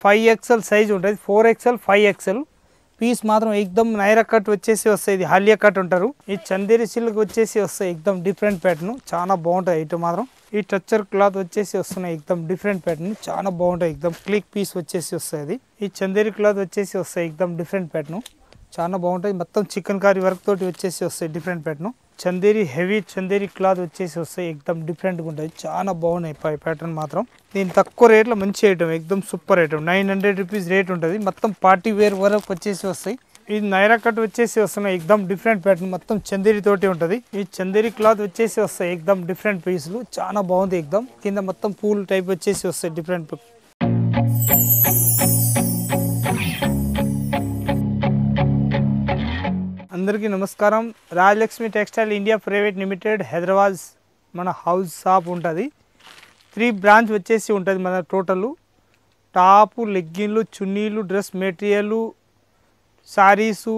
5XL size ఉంటుంది 4XL 5XL piece మాత్రం ఎక్దమ్ Naira cut వచ్చేసి వస్తాయి ఇది హాలియా కట్ అంటారు ఈ చందేరి సిల్క్ వచ్చేసి వస్తాయి ఎక్దమ్ డిఫరెంట్ ప్యాటర్న్ చాలా బాగుంటాయి ఐటమ్ మాత్రం ఈ టచ్చర్ క్లాత్ వచ్చేసి వస్తున్నాయి ఎక్దమ్ డిఫరెంట్ ప్యాటర్న్ చాలా బాగుంటాయి ఎక్దమ్ క్లిక్ పీస్ వచ్చేసి వస్తాయి ఈ చందేరి క్లాత్ వచ్చేసి వస్తాయి ఎక్దమ్ డిఫరెంట్ ప్యాటర్న్ చాలా బాగుంటాయి మొత్తం చికెన్ కర్రీ వర్క్ తోటి వచ్చేసి వస్తాయి different pattern Chanderi heavy Chanderi cloth వచ్చేసి వస్తాయి ఎక్దమ్ డిఫరెంట్ గా ఉంటాయి చాలా బాగున్నాయి ప్యాటర్న్ మాత్రం దీని తక్కువ రేట్ లో మంచి ఐటమ్ ఎక్దమ్ సూపర్ ఐటమ్ 900 రూపీస్ రేట్ ఉంటుంది మొత్తం పార్టీ వేర్ వరకు వచ్చేసి వస్తాయి ఇది నైరా కట్ వచ్చేసి వస్తున్నాయి ఎక్దమ్ డిఫరెంట్ ప్యాటర్న్ మొత్తం చందేరి తోటి ఉంటుంది ఈ చందేరి క్లాత్ వచ్చేసి వస్తాయి ఎక్దమ్ డిఫరెంట్ పీసులు చాలా బాగుంది ఎక్దమ్ కింద మొత్తం పూల్ టైప్ వచ్చేసి వస్తాయి డిఫరెంట్ అందరికీ నమస్కారం Rajalakshmi textile India private limited Hyderabad మన హౌస్ షాప్ ఉంటుంది 3 బ్రాంచ్ వచ్చేసి ఉంటుంది మన టోటల్ టాపు లెగ్గిన్లు చున్నీలు డ్రెస్ మెటీరియల్ సారీసు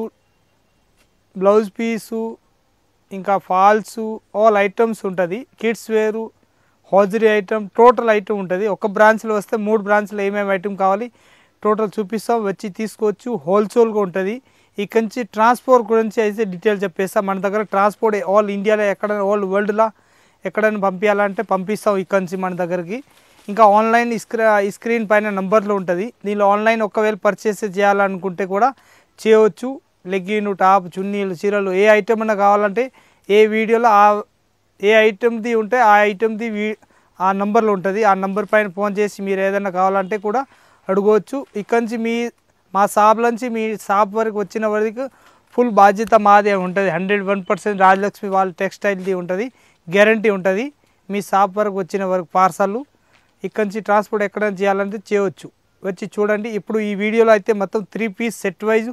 బ్లౌజ్ పీసు ఇంకా ఫాల్స్ ఆల్ ఐటమ్స్ ఉంటుంది కిడ్స్ వేరు హోజరీ ఐటమ్ టోటల్ ఐటమ్ ఉంటుంది ఒక బ్రాంచ్లో వస్తే 3 బ్రాంచ్లో ఏమేమి ఐటమ్ కావాలి టోటల్ చూపిస్తాం వచ్చి తీసుకోవచ్చు హోల్సేల్గా ఉంటుంది ఇక్కడ నుంచి ట్రాన్స్పోర్ట్ గురించి అయితే డీటెయిల్ చెప్పేస్తాం మన దగ్గర ట్రాన్స్పోర్ట్ ఆల్ ఇండియాలో ఎక్కడైనా ఆల్ వరల్డ్లో ఎక్కడైనా పంపించాలంటే పంపిస్తాం ఇక్కడ నుంచి మన దగ్గరికి ఇంకా ఆన్లైన్ స్క్రీన్ పైన నంబర్లో ఉంటుంది దీనిలో ఆన్లైన్ ఒకవేళ పర్చేస్ చేయాలనుకుంటే కూడా చేయవచ్చు లెగ్గిన్ టాప్ చున్నీలు చీరలు ఏ ఐటమ్ అయినా కావాలంటే ఏ వీడియోలో ఏ ఐటమ్ది ఉంటే ఆ ఐటమ్ది ఆ నంబర్లో ఉంటుంది ఆ నంబర్ పైన ఫోన్ చేసి మీరు ఏదైనా కావాలంటే కూడా అడగవచ్చు ఇక్కడ నుంచి మా షాప్ నుంచి మీ షాప్ వరకు వచ్చిన వరకు ఫుల్ బాధ్యత మాదే ఉంటుంది 101% రాజలక్ష్మి వాళ్ళ టెక్స్టైల్ది ఉంటుంది గ్యారంటీ ఉంటుంది మీ షాప్ వరకు వచ్చిన వరకు పార్సల్ ఇక్కడ నుంచి ట్రాన్స్పోర్ట్ ఎక్కడైనా చేయాలంటే చేయవచ్చు వచ్చి చూడండి ఇప్పుడు ఈ వీడియోలో అయితే మొత్తం 3 piece set wise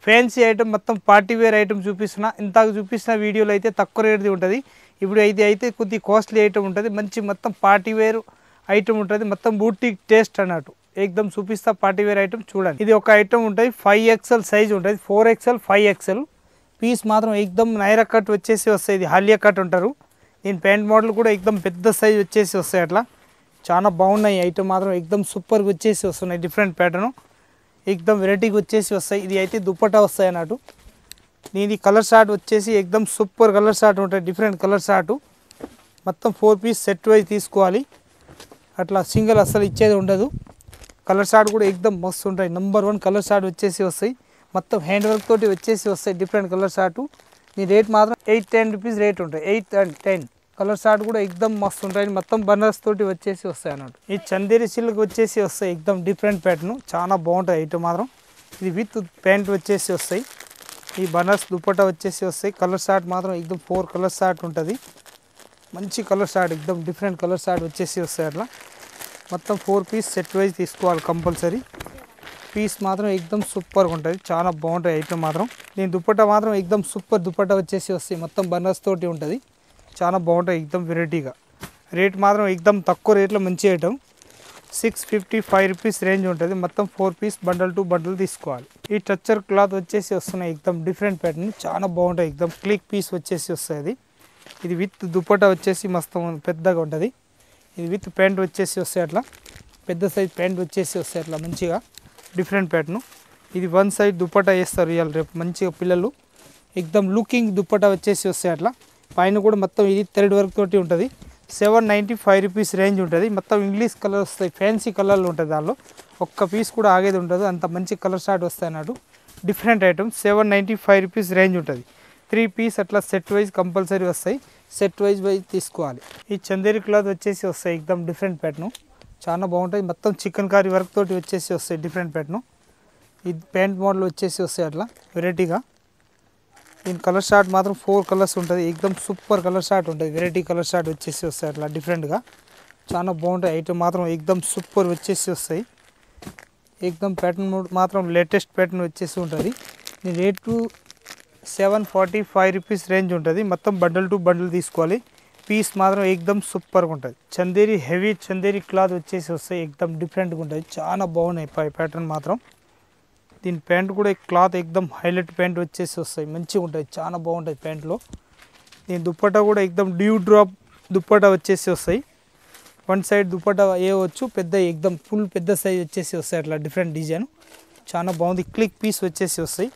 fancy item మొత్తం పార్టీ వేర్ ఐటమ్ చూపిస్తున్నా ఇంతకు చూపిస్తున్న వీడియోలో అయితే తక్కువ రేట్ది ఉంటుంది ఇప్పుడు అయితే కొద్ది కాస్ట్లీ ఐటమ్ ఉంటుంది మంచి మొత్తం పార్టీ వేర్ ఐటమ్ ఉంటుంది మొత్తం బూటిక్ టేస్ట్ అన్నట్టు ఎక్దమ్ చూపిస్తా పార్టీ వేర్ ఐటమ్ చూడండి ఇది ఒక ఐటమ్ ఉంటుంది 5XL సైజ్ ఉంటుంది 4XL 5XL పీస్ మాత్రం ఎక్దమ్ నైరా కట్ వచ్చేసి వస్తాయి ఇది హాలియా కట్ అంటారు దీని ప్యాంట్ మోడల్ కూడా ఎక్దమ్ పెద్ద సైజ్ వచ్చేసి వస్తాయి అట్లా చాలా బాగున్నాయి ఐటమ్ మాత్రం ఎక్దమ్ సూపర్గా వచ్చేసి వస్తున్నాయి డిఫరెంట్ ప్యాటర్న్ ఎక్దమ్ వెరైటీగా వచ్చేసి వస్తాయి ఇది అయితే దుప్పటా వస్తాయి అన్నట్టు దీని కలర్ షార్ట్ వచ్చేసి ఎక్దమ్ సూపర్ కలర్ షార్ట్ ఉంటాయి డిఫరెంట్ కలర్ షార్ట్ మొత్తం 4 పీస్ సెట్ వైజ్ తీసుకోవాలి అట్లా సింగిల్ అస్సలు ఇచ్చేది ఉండదు కలర్ షార్ట్ కూడా ఎక్దమ్ మస్తు ఉంటాయి నెంబర్ 1 కలర్ షార్ట్ వచ్చేసి వస్తాయి మొత్తం హ్యాండ్ వర్క్ తోటి వచ్చేసి వస్తాయి డిఫరెంట్ కలర్ షార్ట్ ఈ రేట్ మాత్రం 810 రూపీస్ రేట్ ఉంటాయి 8 and 10 కలర్ షార్ట్ కూడా ఎక్దమ్ మస్తు ఉంటాయి మొత్తం బనర్స్ తోటి వచ్చేసి వస్తాయి అన్నట్టు ఈ చందేరి సిల్క్ వచ్చేసి వస్తాయి ఎక్దమ్ డిఫరెంట్ ప్యాటర్న్ చాలా బాగుంటాయి ఐటమ్ మాత్రం ఇది విత్ ప్యాంట్ వచ్చేసి వస్తాయి ఈ బనర్స్ దుపట్టా వచ్చేసి వస్తాయి కలర్ షార్ట్ మాత్రం ఎక్దమ్ 4 కలర్ షార్ట్ ఉంటుంది మంచి కలర్ షార్ట్ ఎక్దమ్ డిఫరెంట్ కలర్ షార్ట్ వచ్చేసి వస్తాయి అట్లా మొత్తం 4 పీస్ సెట్ వైజ్ తీసుకోవాలి కంపల్సరీ పీస్ మాత్రం ఎక్దమ్ సూపర్గా ఉంటుంది చాలా బాగుంటాయి ఐటమ్ మాత్రం దీని దుపట్టా మాత్రం ఎక్దమ్ సూపర్ దుపట్టా వచ్చేసి వస్తాయి మొత్తం బనర్స్ తోటి ఉంటుంది చాలా బాగుంటాయి ఎక్దమ్ వెరైటీగా రేట్ మాత్రం ఎక్దమ్ తక్కువ రేట్లో మంచి ఐటమ్ 655 రూపీస్ రేంజ్ ఉంటుంది మొత్తం 4 పీస్ బండల్ టు బండల్ తీసుకోవాలి ఈ టచ్చర్ క్లాత్ వచ్చేసి వస్తున్నాయి ఎక్దమ్ డిఫరెంట్ ప్యాటర్న్ చాలా బాగుంటాయి ఎక్దమ్ క్లిక్ పీస్ వచ్చేసి వస్తుంది ఇది విత్ దుపట్టా వచ్చేసి మస్తు పెద్దగా ఉంటుంది ఇది విత్ ప్యాంట్ వచ్చేసి వస్తాయి అట్లా పెద్ద సైజ్ ప్యాంట్ వచ్చేసి వస్తాయి అట్లా మంచిగా డిఫరెంట్ ప్యాటర్న్ ఇది 1 సైడ్ దుపట్టా వేస్తారు ఇవాళ రేపు మంచిగా పిల్లలు ఎక్దమ్ లుకింగ్ దుపట్టా వచ్చేసి వస్తాయి అట్లా పైన కూడా మొత్తం ఇది థ్రెడ్ వర్క్ తోటి ఉంటుంది 795 రూపీస్ రేంజ్ ఉంటుంది మొత్తం ఇంగ్లీష్ కలర్ వస్తాయి ఫ్యాన్సీ కలర్లు ఉంటుంది దానిలో ఒక్క పీస్ కూడా ఆగేది ఉంటుంది అంత మంచి కలర్ షార్ట్ వస్తాయి అన్నట్టు డిఫరెంట్ ఐటమ్ 795 రూపీస్ రేంజ్ ఉంటుంది 3 పీస్ అట్లా సెట్ వైజ్ కంపల్సరీ వస్తాయి సెట్ వైజ్ తీసుకోవాలి ఈ చందేరి క్లాత్ వచ్చేసి వస్తాయి ఎక్దమ్ డిఫరెంట్ ప్యాటర్న్ చాలా బాగుంటుంది మొత్తం చికెన్ కర్రీ వర్క్ తోటి వచ్చేసి వస్తాయి డిఫరెంట్ ప్యాటర్న్ ఇది ప్యాంట్ మోడల్ వచ్చేసి వస్తాయి అట్లా వెరైటీగా దీని కలర్ షార్ట్ మాత్రం 4 కలర్స్ ఉంటుంది ఎక్దమ్ సూపర్ కలర్ షార్ట్ ఉంటుంది వెరైటీ కలర్ షార్ట్ వచ్చేసి వస్తాయి అట్లా డిఫరెంట్గా చాలా బాగుంటాయి ఐటమ్ మాత్రం ఎక్దమ్ సూపర్ వచ్చేసి వస్తాయి ఎక్దమ్ ప్యాటర్న్ మాత్రం లేటెస్ట్ ప్యాటర్న్ వచ్చేసి ఉంటుంది దీని రేటు 745 రూపీస్ రేంజ్ ఉంటుంది మొత్తం బండల్ టు బండల్ తీసుకోవాలి పీస్ మాత్రం ఎక్దమ్ సూపర్గా ఉంటుంది చందేరి హెవీ చందేరి క్లాత్ వచ్చేసి వస్తాయి ఎక్దమ్ డిఫరెంట్గా ఉంటుంది చాలా బాగున్నాయి ప్యాటర్న్ మాత్రం దీని ప్యాంట్ కూడా క్లాత్ ఎక్దమ్ హైలైట్ ప్యాంట్ వచ్చేసి వస్తాయి మంచిగా ఉంటుంది చాలా బాగుంటుంది ప్యాంట్లో దీని దుప్పట్టా కూడా ఎక్దమ్ డ్యూ డ్రాప్ దుప్పట్టా వచ్చేసి వస్తాయి వన్ సైడ్ దుపట్టా వేయవచ్చు, పెద్ద ఎక్దమ్ ఫుల్ పెద్ద సైజ్ వచ్చేసి వస్తాయి అట్లా డిఫరెంట్ డిజైన్. చాలా బాగుంది. క్లిక్ పీస్ వచ్చేసి వస్తాయి.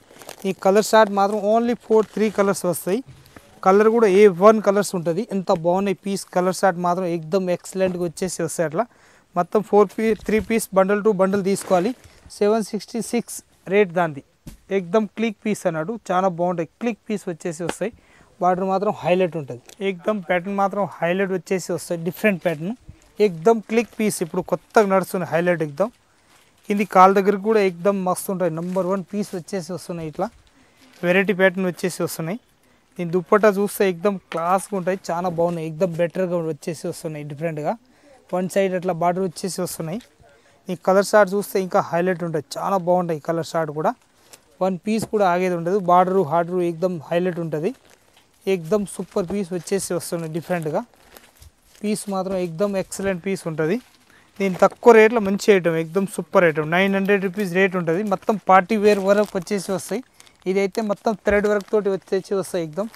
ఈ కలర్ షార్ట్ మాత్రం ఓన్లీ 3 కలర్స్ వస్తాయి. కలర్ కూడా A1 కలర్స్ ఉంటుంది. ఎంత బాగున్నాయి పీస్. కలర్ షార్ట్ మాత్రం ఎక్దమ్ ఎక్సలెంట్గా వచ్చేసి వస్తాయి అట్లా. మొత్తం 3 పీస్ బండల్ టు బండల్ తీసుకోవాలి. 766 రేట్ దాంది. ఎక్దమ్ క్లిక్ పీస్ అన్నాడు. చాలా బాగుంటాయి. క్లిక్ పీస్ వచ్చేసి వస్తాయి. బార్డర్ మాత్రం హైలైట్ ఉంటుంది. ఎక్దమ్ ప్యాటర్న్ మాత్రం హైలైట్ వచ్చేసి వస్తాయి. డిఫరెంట్ ప్యాటర్న్ ఎక్దమ్ క్లిక్ పీస్. ఇప్పుడు కొత్తగా నడుస్తుంది హైలైట్ ఎక్దమ్. కింది కాల్ దగ్గర కూడా ఎక్దమ్ మస్తు ఉంటాయి. నెంబర్ 1 పీస్ వచ్చేసి వస్తున్నాయి. ఇట్లా వెరైటీ ప్యాటర్న్ వచ్చేసి వస్తున్నాయి. దీని దుప్పట్టా చూస్తే ఎక్దమ్ క్లాస్గా ఉంటాయి. చాలా బాగున్నాయి. ఎక్దమ్ బెటర్గా వచ్చేసి వస్తున్నాయి డిఫరెంట్గా. వన్ సైడ్ అట్లా బార్డర్ వచ్చేసి వస్తున్నాయి. ఈ కలర్ షార్ట్ చూస్తే ఇంకా హైలైట్ ఉంటుంది. చాలా బాగుంటాయి కలర్ షార్ట్ కూడా. 1 పీస్ కూడా ఆగేది ఉండదు. బార్డరు హార్డరు ఎక్దమ్ హైలైట్ ఉంటుంది. ఎక్దమ్ సూపర్ పీస్ వచ్చేసి వస్తున్నాయి డిఫరెంట్గా. పీస్ మాత్రం ఎక్దమ్ ఎక్సలెంట్ పీస్ ఉంటుంది. దీని తక్కువ రేట్లో మంచి ఐటమ్. ఎక్దమ్ సూపర్ ఐటమ్. 900 రూపీస్ రేట్ ఉంటుంది. మొత్తం పార్టీ వేర్ వరకు వచ్చేసి వస్తాయి. ఇదైతే మొత్తం థ్రెడ్ వర్క్ తోటి వచ్చేసి వస్తాయి. ఎక్దమ్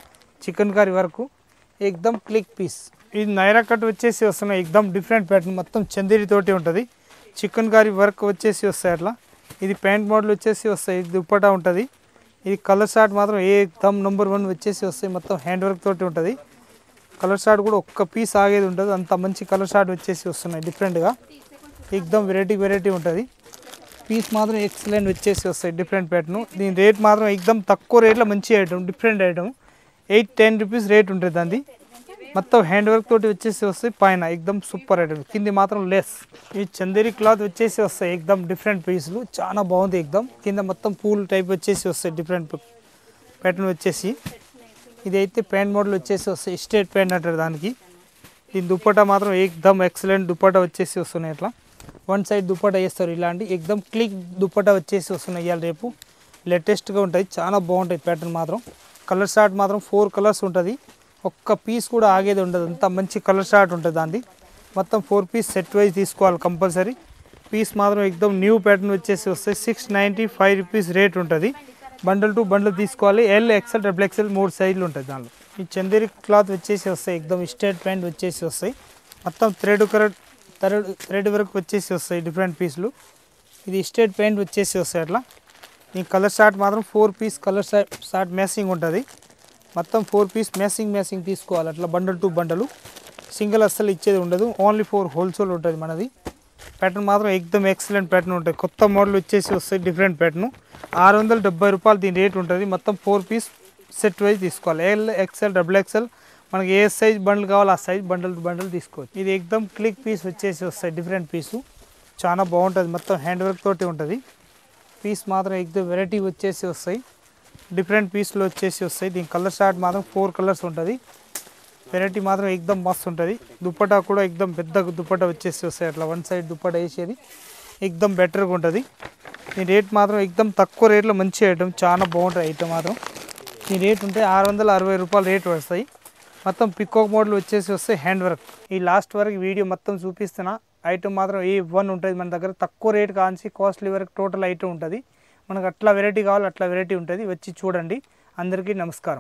చికెన్ కర్రీ వరకు ఎక్దమ్ క్లిక్ పీస్. ఇది నైరా కట్ వచ్చేసి వస్తున్నాయి. ఎక్దమ్ డిఫరెంట్ ప్యాటర్న్. మొత్తం చందేరి తోటి ఉంటుంది. చికెన్ కర్రీ వర్క్ వచ్చేసి వస్తాయి అట్లా. ఇది ప్యాంట్ మోడల్ వచ్చేసి వస్తాయి. ఇది దుప్పటా ఉంటుంది. ఇది కలర్ షార్ట్ మాత్రం ఎక్దమ్ నెంబర్ 1 వచ్చేసి వస్తాయి. మొత్తం హ్యాండ్ వర్క్ తోటి ఉంటుంది. కలర్ షార్ట్ కూడా ఒక్క పీస్ ఆగేది ఉంటుంది. అంత మంచి కలర్ షార్ట్ వచ్చేసి వస్తున్నాయి డిఫరెంట్గా. ఎక్దమ్ వెరైటీ ఉంటుంది. పీస్ మాత్రం ఎక్సలెంట్ వచ్చేసి వస్తాయి డిఫరెంట్ ప్యాటర్న్. దీని రేట్ మాత్రం ఎక్దమ్ తక్కువ రేట్లో మంచి item. Different item. 8-10 rupees rate ఉంటుంది దాన్ని. మొత్తం హ్యాండ్ వర్క్ తోటి వచ్చేసి వస్తాయి. పైన ఎక్దమ్ సూపర్ ఐటమ్. కింది మాత్రం లెస్. ఈ చందేరి క్లాత్ వచ్చేసి వస్తాయి. ఎక్దమ్ డిఫరెంట్ పీసులు. చాలా బాగుంది ఎక్దమ్. కింద మొత్తం పూల్ టైప్ వచ్చేసి వస్తాయి. డిఫరెంట్ ప్యాటర్న్ వచ్చేసి. ఇదైతే ప్యాంట్ మోడల్ వచ్చేసి వస్తాయి. స్ట్రేట్ ప్యాంట్ అంటారు దానికి. దీని దుప్పటా మాత్రం ఎక్దమ్ ఎక్సలెంట్ దుప్పటా వచ్చేసి వస్తున్నాయి అట్లా. వన్ సైడ్ దుప్పటా వేస్తారు ఇలాంటి. ఎక్దమ్ క్లిక్ దుప్పటా వచ్చేసి వస్తున్నాయి. ఇవాళ రేపు లేటెస్ట్గా ఉంటాయి. చాలా బాగుంటాయి ప్యాటర్న్ మాత్రం. కలర్ షార్ట్ మాత్రం 4 కలర్స్ ఉంటుంది. ఒక్క పీస్ కూడా ఆగేది ఉండదు. అంత మంచి కలర్ షార్ట్ ఉంటుంది దాన్ని. మొత్తం 4 పీస్ సెట్ వైజ్ తీసుకోవాలి కంపల్సరీ. పీస్ మాత్రం ఎక్దమ్ న్యూ ప్యాటర్న్ వచ్చేసి వస్తాయి. 695 రూపీస్ రేట్ ఉంటుంది. బండల్ టు బండల్ తీసుకోవాలి. ఎల్ ఎక్సెల్ డబుల్ ఎక్సెల్ 3 సైజులు ఉంటాయి దానిలో. ఈ చందేరి క్లాత్ వచ్చేసి వస్తాయి. ఎక్దమ్ స్ట్రేట్ ప్యాంట్ వచ్చేసి వస్తాయి. మొత్తం థ్రెడ్ వరకు వచ్చేసి వస్తాయి డిఫరెంట్ పీసులు. ఇది స్ట్రేట్ ప్యాంట్ వచ్చేసి వస్తాయి అట్లా. ఈ కలర్ షార్ట్ మాత్రం 4 పీస్ కలర్ షార్ట్ మ్యాచింగ్ ఉంటుంది. మొత్తం 4 పీస్ మ్యాచింగ్ తీసుకోవాలి అట్లా. బండల్ టు బండలు సింగిల్ అస్సలు ఇచ్చేది ఉండదు. ఓన్లీ 4 హోల్సేల్ ఉంటుంది మనది. ప్యాటర్న్ మాత్రం ఎక్దమ్ ఎక్సలెంట్ ప్యాటర్న్ ఉంటుంది. కొత్త మోడల్ వచ్చేసి వస్తాయి డిఫరెంట్ ప్యాటర్న్. 670 రూపాయలు దీని రేట్ ఉంటుంది. మొత్తం 4 పీస్ సెట్ వైజ్ తీసుకోవాలి. ఎల్ ఎక్సెల్ డబుల్ ఎక్సెల్ మనకి ఏ సైజ్ బండిల్ కావాలో ఆ సైజ్ బండల్ టు బండల్ తీసుకోవచ్చు. ఇది ఎక్దమ్ క్లిక్ పీస్ వచ్చేసి వస్తాయి డిఫరెంట్ పీసు. చాలా బాగుంటుంది. మొత్తం హ్యాండ్ వర్క్ తోటి ఉంటుంది. పీస్ మాత్రం ఎక్దమ్ వెరైటీ వచ్చేసి వస్తాయి. డిఫరెంట్ పీస్లో వచ్చేసి వస్తాయి. దీని కలర్ షార్ట్ మాత్రం 4 కలర్స్ ఉంటుంది. వెరైటీ మాత్రం ఎక్దమ్ మస్తు ఉంటుంది. దుప్పటా కూడా ఎక్దమ్ పెద్ద దుప్పటా వచ్చేసి వస్తాయి అట్లా. వన్ సైడ్ దుప్పటా వేసేది ఎక్దమ్ బెటర్గా ఉంటుంది. ఈ రేట్ మాత్రం ఎక్దమ్ తక్కువ రేట్లో మంచి ఐటమ్. చాలా బాగుంటుంది ఐటమ్ మాత్రం. ఈ రేట్ ఉంటే 660 రూపాయలు రేట్ వస్తాయి. మొత్తం పికాక్ మోడల్ వచ్చేసి వస్తాయి హ్యాండ్ వర్క్. ఈ లాస్ట్ వరకు వీడియో మొత్తం చూపిస్తున్నా. ఐటమ్ మాత్రం A1 ఉంటుంది మన దగ్గర. తక్కువ రేట్ కాంచి కాస్ట్లీ వరకు టోటల్ ఐటమ్ ఉంటుంది. మనకు అట్లా వెరైటీ కావాలి అట్లా వెరైటీ ఉంటుంది. వచ్చి చూడండి. అందరికీ నమస్కారం.